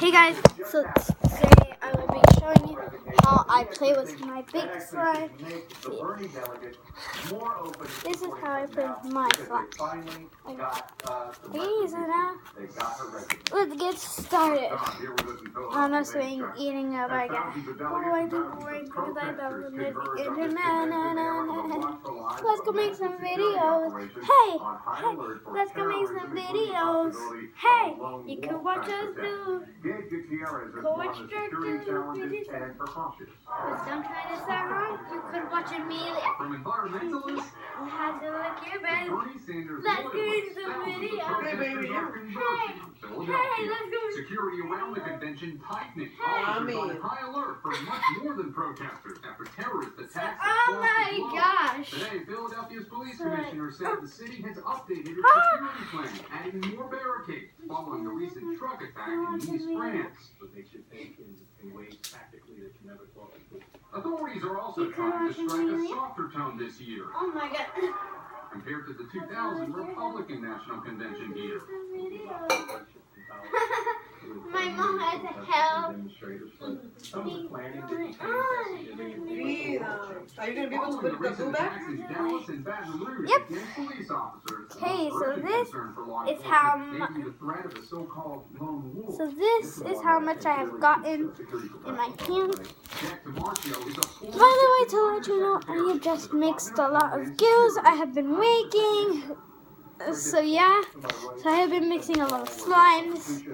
Hey guys, so today I will be showing you how I play with my big slime. This is how I play with my slime. Okay, so now let's get started. I'm not saying eating a baguette. Because I love the internet. Let's go make some videos. Hey, let's go make some videos. Hey, you can watch us do. Go watch us do. But don't try to sound wrong. You could watch it immediately. You have to look your best. Let's go make some videos. Hey, let's go. Security around the convention tightening. Officers on high alert for much more than protesters after terrorist attacks. Oh my gosh. Today, Philadelphia's police commissioner said the city has updated its security plan, adding more barricades following the recent truck attack in East France. What makes you think in ways tactically that you never thought you could? Authorities are also trying to strike a softer tone this year Oh my god. compared to the 2000 Republican National Convention year. My mom had to help. Some of the planning didn't Are you going to be able to Following put the the glue recent back? attacks in Dallas and Baton Rouge Yep. against police officers, Okay, so urgent this concern for law is how enforcement may be the threat of a so-called lone wolf. So this is how much I have gotten in my can. Jack DiMarcio is a full- By the way, to let you know, I have just mixed a lot of gills. I have been making. So yeah, so I have been mixing a lot of slimes.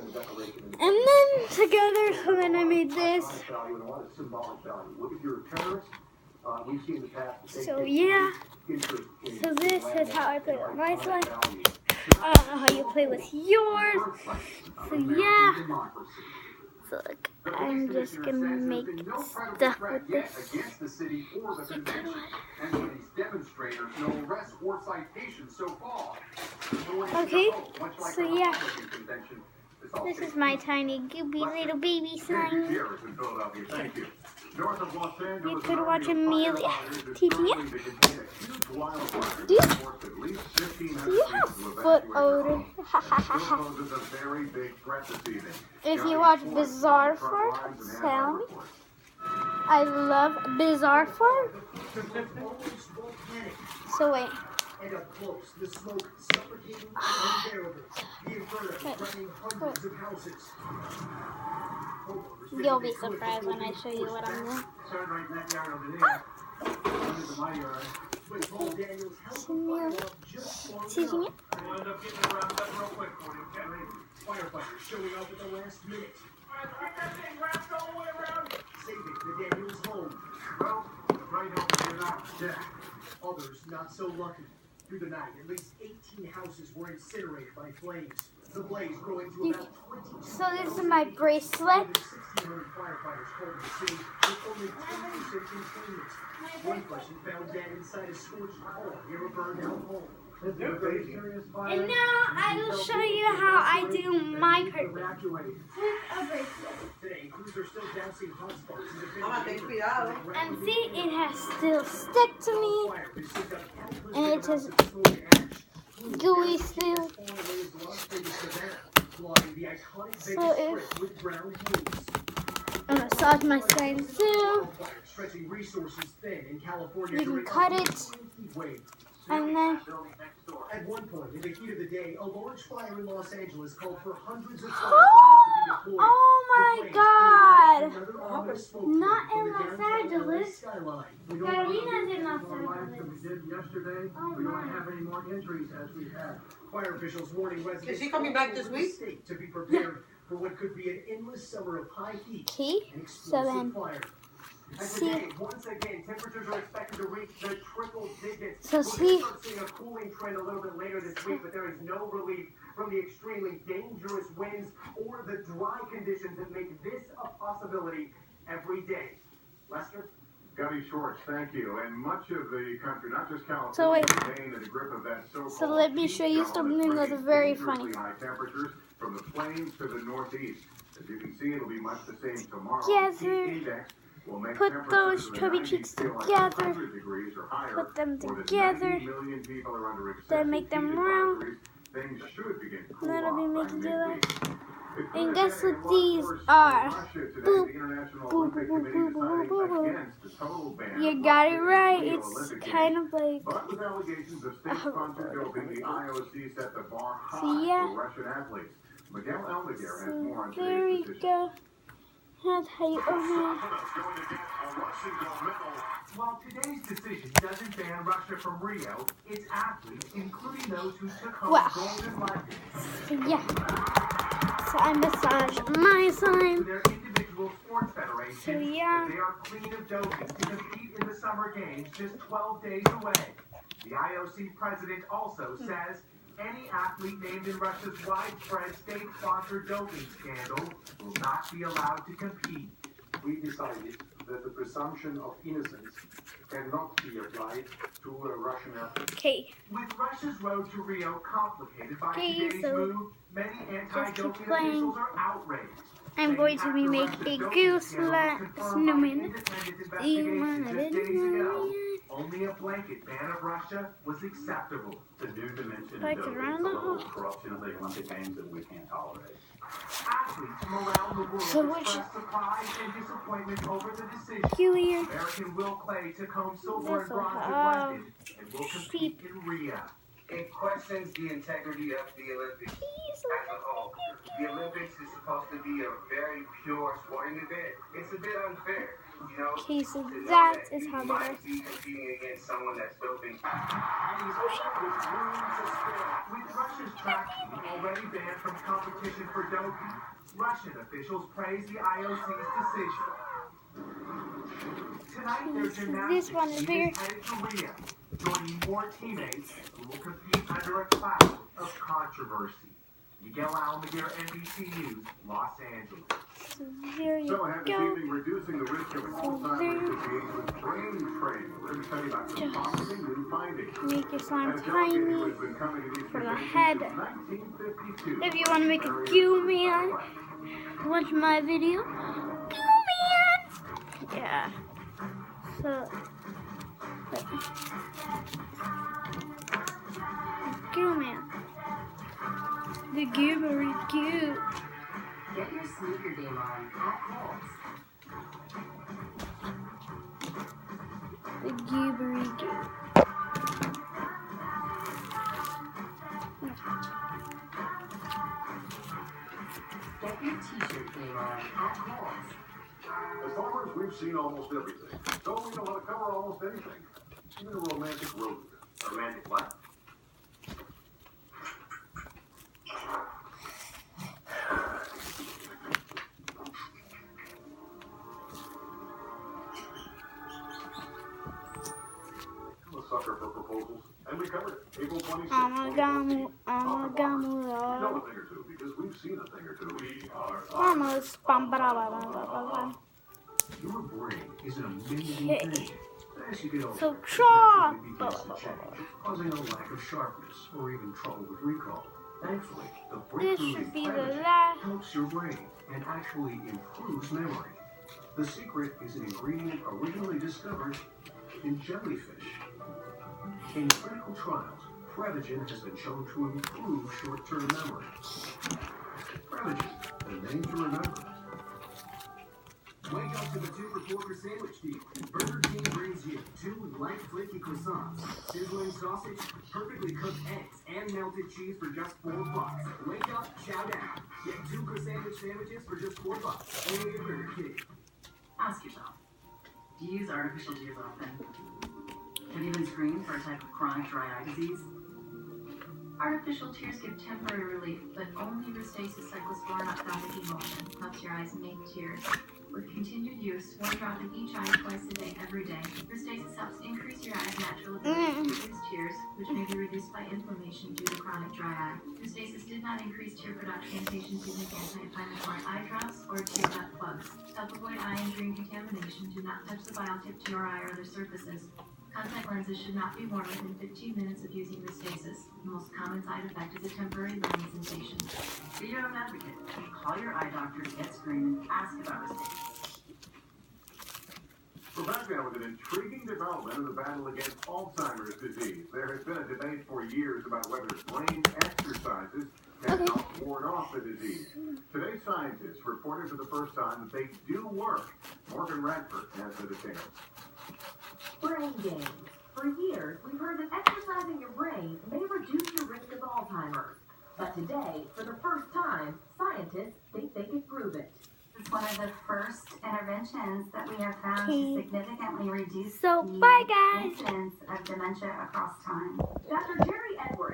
And then together, so then I made this. So yeah, so this is how I play with my slime. I don't know how you play with yours. So yeah, so look, I'm just gonna make stuff with this. Against the city or the convention. And for these demonstrators, no arrests or citations so far. Okay, so yeah, this is my tiny goopy little baby slime. You could watch Amelia teaching it. Do you have foot odor? If you watch Bizarre Fart, tell me. I love Bizarre Fart. So wait. And up close, the smoke suffocating and unbearable. The inferno threatening hundreds of houses. You'll be surprised when I show you what I'm doing. Teaching it? Firefighters showing up at the last minute. Saving the Daniels home. Well, right over here now. Yeah. Others not so lucky. Through the night, at least 18 houses were incinerated by flames. The blaze growing to about 20. So this is my bracelet. 1,600 firefighters called to the scene with only 10% containment. One person found dead inside a scorched car near a burned-out home. And now I will show you how I do my part with a bracelet. Today, crews are still dousing hotspots in the Mamá, ten cuidado. And see, it has still stick to me. And it is gooey still. So if I'm gonna massage my skin too. You can cut it. And then at one point, in the heat of the day, a large fire in Los Angeles called for hundreds of firefighters to be deployed. oh my god! Another ominous smoke Not from in the Los downtown Angeles. skyline. Carolina's in Los More lives than we Angeles. did yesterday. Oh We don't my. have any more injuries as we had. Fire officials warning residents Is she coming back this all over week? the state to be prepared for what could be an endless summer of high heat Okay, and so explosive then, fire. And see, today, once again, temperatures are expected to reach the triple digits. So We're see- going to start seeing a cooling trend a little bit later this week, but there is no relief from the extremely dangerous winds or the dry conditions that make this a possibility every day. Lester? Gabby Schwartz, thank you. And much of the country, not just California, So wait. remain in the grip of that so-called So let me show you heat something dome that's bringing very dangerously funny. high temperatures from the plains to the northeast. As you can see, it'll be much the same tomorrow. Together. Heat index will make Put temperatures those in the chubby 90s cheeks feel like together. 100 degrees or higher. Put them More than together. 90 million people are under Then make them excessive heat round. advisories. Things should begin to cool That'll be off by making do that. midweek. And guess what these are? Boop, boop, boop, boop, boop, boop, boop. You got it right. It's kind of like But with allegations of state-sponsored doping, the IOC set the bar high so yeah. for Russian athletes. Miguel Almaguer has more on So there we today's decision. go. That's how you open While today's decision doesn't ban Russia from Rio, its athletes, including those who took home Wow. gold and black, So yeah. So I massage my to slime. their individual sports federations, So yeah. that they are clean of doping to compete in the Summer Games just 12 days away. The IOC president also says any athlete named in Russia's widespread state-sponsored doping scandal will not be allowed to compete. We decided that the presumption of innocence cannot be applied to a Russian athlete. Okay. With Russia's road to Rio complicated by Okay, today's so move, many anti-doping playing. officials are outraged. I'm going to be making a goose snowman. Only a blanket ban of Russia was acceptable. The new dimension Like of doping around is the the level whole- of corruption of the Olympic Games that we can't tolerate. Athletes from around the world So which- expressed surprise and disappointment over the decision. Peculiar. American Will Clay took home silver and This'll bronze in have London and will compete in Rio. It questions the integrity of the Olympics as a whole. The Olympics is supposed to be a very pure sporting event. It's a bit unfair, you know. Okay, so to know that is you how they might are. be competing against someone that's doping. With Russia's track team already banned from competition for doping, Russian officials praise the IOC's decision. Tonight, their This gymnastics one is team bigger. is headed to Rio, joining more teammates who will compete under a cloud of controversy. Miguel Almaguer, NBC News, Los Angeles. So there you So ahead this go. evening, reducing the risk of Alzheimer's disease with brain training. We're going to tell you about some promising new findings. Make your slime And a delegate who tiny. has been coming to these for the conventions head. since 1952. If you want to make a goo man, watch my video. Goo man! Yeah. So. Goo man. The goobery goo. Get your sneaker game on at Kohl's. The goobery goo. Get your t-shirt game on at Kohl's. As farmers, we've seen almost everything. So we know how to cover almost anything. Even a romantic road. A romantic what? I'm a sucker for proposals. And we covered it. April 26th. Amagamu, No, a amagamu. thing or two, because we've seen a thing or two. We are Vamos. Bam, ba, da, ba, ba, ba, ba, ba. Your brain is an amazing Okay. thing. As you get older, So it try. naturally begins to change, causing a lack of sharpness or even trouble with recall. Thankfully, the This breakthrough should in be the Prevagen last. helps your brain and actually improves memory. The secret is an ingredient originally discovered in jellyfish. In clinical trials, Prevagen has been shown to improve short-term memory. Prevagen, a name to remember. Wake up to the 2 for $4 sandwich deal. Burger King brings you 2 light flaky croissants, sizzling sausage, perfectly cooked eggs, and melted cheese for just $4. Wake up, chow down. Get 2 croissant sandwiches for just $4. Only at Burger King. Ask yourself, do you use artificial tears often? Have you been screened for a type of chronic dry eye disease? Artificial tears give temporary relief, but only Restasis cyclosporin ophthalmic emulsion helps your eyes make tears. With continued use, 1 drop in each eye twice a day, every day. Restasis helps increase your eye's natural ability to produce tears, which may be reduced by inflammation due to chronic dry eye. Restasis did not increase tear production in patients using anti-inflammatory eye drops or tear duct plugs. To help avoid eye injury and contamination, do not touch the vial tip to your eye or other surfaces. Contact lenses should not be worn within 15 minutes of using Restasis. The most common side effect is a temporary burning sensation. Be your own advocate. Call your eye doctor, get screened, and ask about Restasis. For back now with an intriguing development in the battle against Alzheimer's disease. There has been a debate for years about whether brain exercises can help ward off the disease. Today, scientists reported for the first time that they do work. Morgan Radford has the details. Brain games. For years, we've heard that exercising your brain may reduce your risk of Alzheimer's. But today, for the first time, scientists think they can prove it. It's one of the first interventions that we have found to significantly reduce So, the bye guys! incidence of dementia across time. Dr. Jerry Edwards